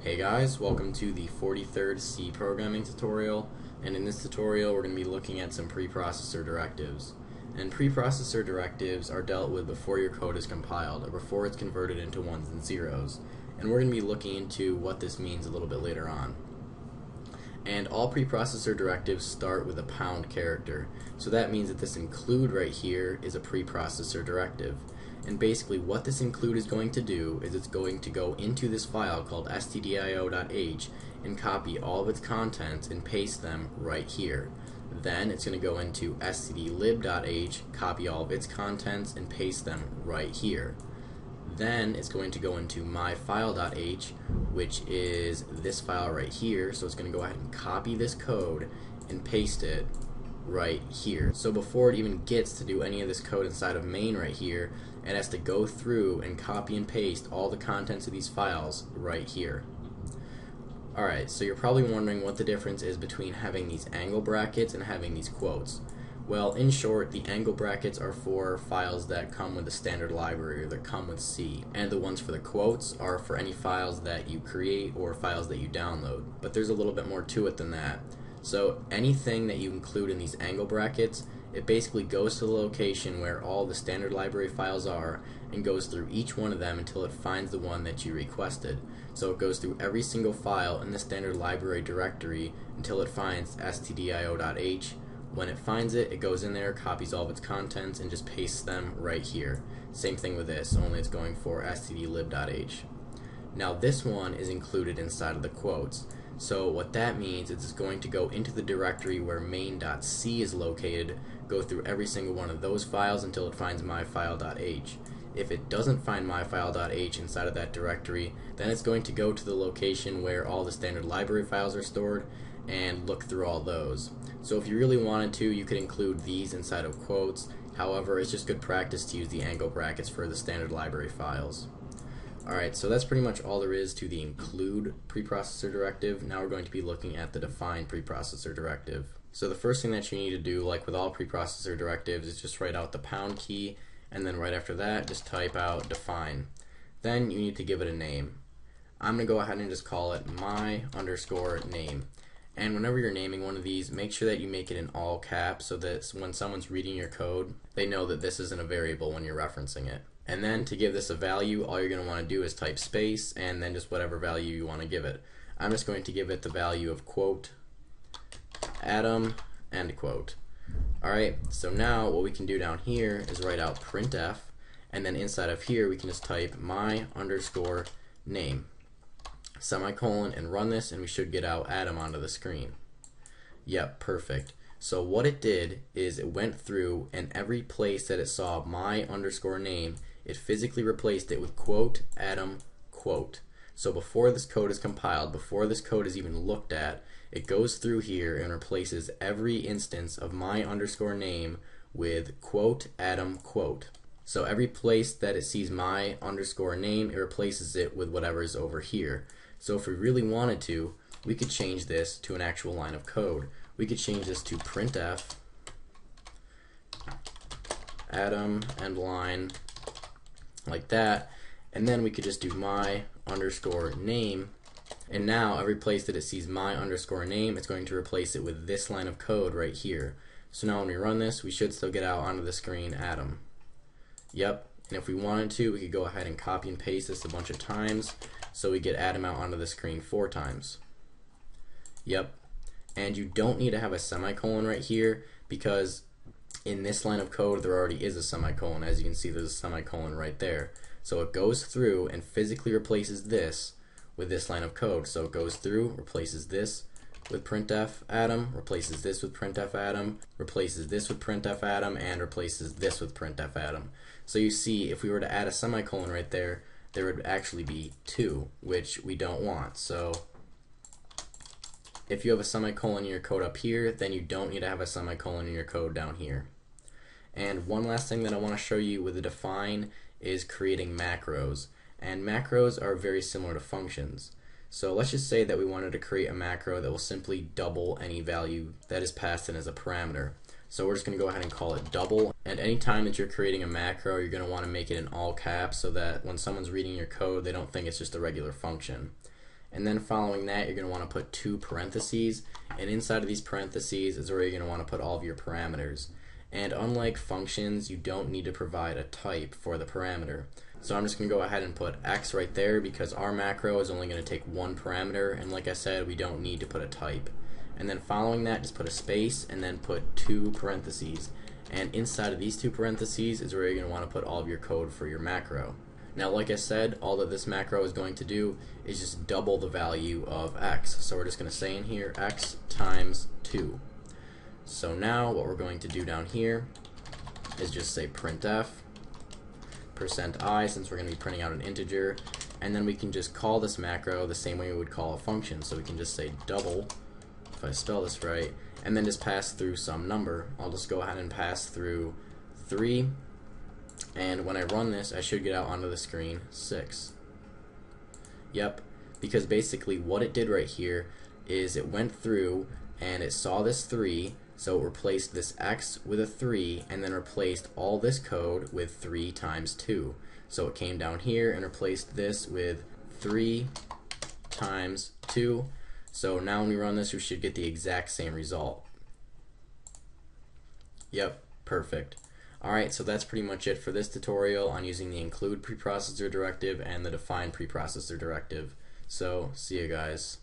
Hey guys, welcome to the 43rd C programming tutorial, and in this tutorial we're going to be looking at some preprocessor directives. And preprocessor directives are dealt with before your code is compiled, or before it's converted into ones and zeros. And we're going to be looking into what this means a little bit later on. And all preprocessor directives start with a pound character, so that means that this include right here is a preprocessor directive. And basically what this include is going to do is it's going to go into this file called stdio.h and copy all of its contents and paste them right here. Then it's going to go into stdlib.h, copy all of its contents and paste them right here. Then it's going to go into myfile.h, which is this file right here, so it's going to go ahead and copy this code and paste it right here. So before it even gets to do any of this code inside of main right here, it has to go through and copy and paste all the contents of these files right here. Alright, so you're probably wondering what the difference is between having these angle brackets and having these quotes. Well, in short, the angle brackets are for files that come with the standard library or that come with C, and the ones for the quotes are for any files that you create or files that you download. But there's a little bit more to it than that. So anything that you include in these angle brackets, it basically goes to the location where all the standard library files are and goes through each one of them until it finds the one that you requested. So it goes through every single file in the standard library directory until it finds stdio.h. When it finds it, it goes in there, copies all of its contents, and just pastes them right here. Same thing with this, only it's going for stdlib.h. Now this one is included inside of the quotes. So what that means is it's going to go into the directory where main.c is located, go through every single one of those files until it finds myfile.h. If it doesn't find myfile.h inside of that directory, then it's going to go to the location where all the standard library files are stored and look through all those. So if you really wanted to, you could include these inside of quotes. However, it's just good practice to use the angle brackets for the standard library files. Alright, so that's pretty much all there is to the include preprocessor directive. Now we're going to be looking at the define preprocessor directive. So the first thing that you need to do, like with all preprocessor directives, is just write out the pound key, and then right after that just type out define. Then you need to give it a name. I'm going to go ahead and just call it my_name. And whenever you're naming one of these, make sure that you make it in all caps so that when someone's reading your code, they know that this isn't a variable when you're referencing it. And then to give this a value, all you're going to want to do is type space and then just whatever value you want to give it. I'm just going to give it the value of quote Atom end quote. Alright, so now what we can do down here is write out printf, and then inside of here we can just type my_name semicolon and run this, and we should get out Atom onto the screen. Yep, perfect. So what it did is it went through, and every place that it saw my_name, it physically replaced it with quote Atom quote. So before this code is compiled, before this code is even looked at, it goes through here and replaces every instance of my_name with quote Atom quote. So every place that it sees my_name, it replaces it with whatever is over here. So if we really wanted to, we could change this to an actual line of code. We could change this to printf Atom end line like that, and then we could just do my_name, and now every place that it sees my_name, it's going to replace it with this line of code right here. So now when we run this, we should still get out onto the screen Atom. Yep, and if we wanted to, we could go ahead and copy and paste this a bunch of times so we get Atom out onto the screen 4 times. Yep, and you don't need to have a semicolon right here because in this line of code there already is a semicolon. As you can see, there's a semicolon right there. So it goes through and physically replaces this with this line of code. So it goes through, replaces this with printf Atom, replaces this with printf Atom, replaces this with printf Atom, and replaces this with printf Atom. So you see, if we were to add a semicolon right there, there would actually be 2, which we don't want. So if you have a semicolon in your code up here, then you don't need to have a semicolon in your code down here. And one last thing that I want to show you with the define is creating macros. And macros are very similar to functions. So let's just say that we wanted to create a macro that will simply double any value that is passed in as a parameter. So we're just going to go ahead and call it double. And anytime that you're creating a macro, you're going to want to make it in all caps so that when someone's reading your code, they don't think it's just a regular function. And then following that, you're going to want to put 2 parentheses, and inside of these parentheses is where you're going to want to put all of your parameters. And unlike functions, you don't need to provide a type for the parameter. So I'm just going to go ahead and put x right there because our macro is only going to take 1 parameter, and like I said, we don't need to put a type. And then following that, just put a space and then put 2 parentheses. And inside of these 2 parentheses is where you're going to want to put all of your code for your macro. Now, like I said, all that this macro is going to do is just double the value of x. So we're just going to say in here x times 2. So now what we're going to do down here is just say printf %i, since we're going to be printing out an integer, and then we can just call this macro the same way we would call a function. So we can just say double, if I spell this right, and then just pass through some number. I'll just go ahead and pass through 3. And when I run this, I should get out onto the screen 6. Yep, because basically what it did right here is it went through and it saw this 3, so it replaced this x with a 3 and then replaced all this code with 3 times 2. So it came down here and replaced this with 3 times 2. So now when we run this, we should get the exact same result. Yep, perfect. Alright, so that's pretty much it for this tutorial on using the include preprocessor directive and the define preprocessor directive. So, see you guys.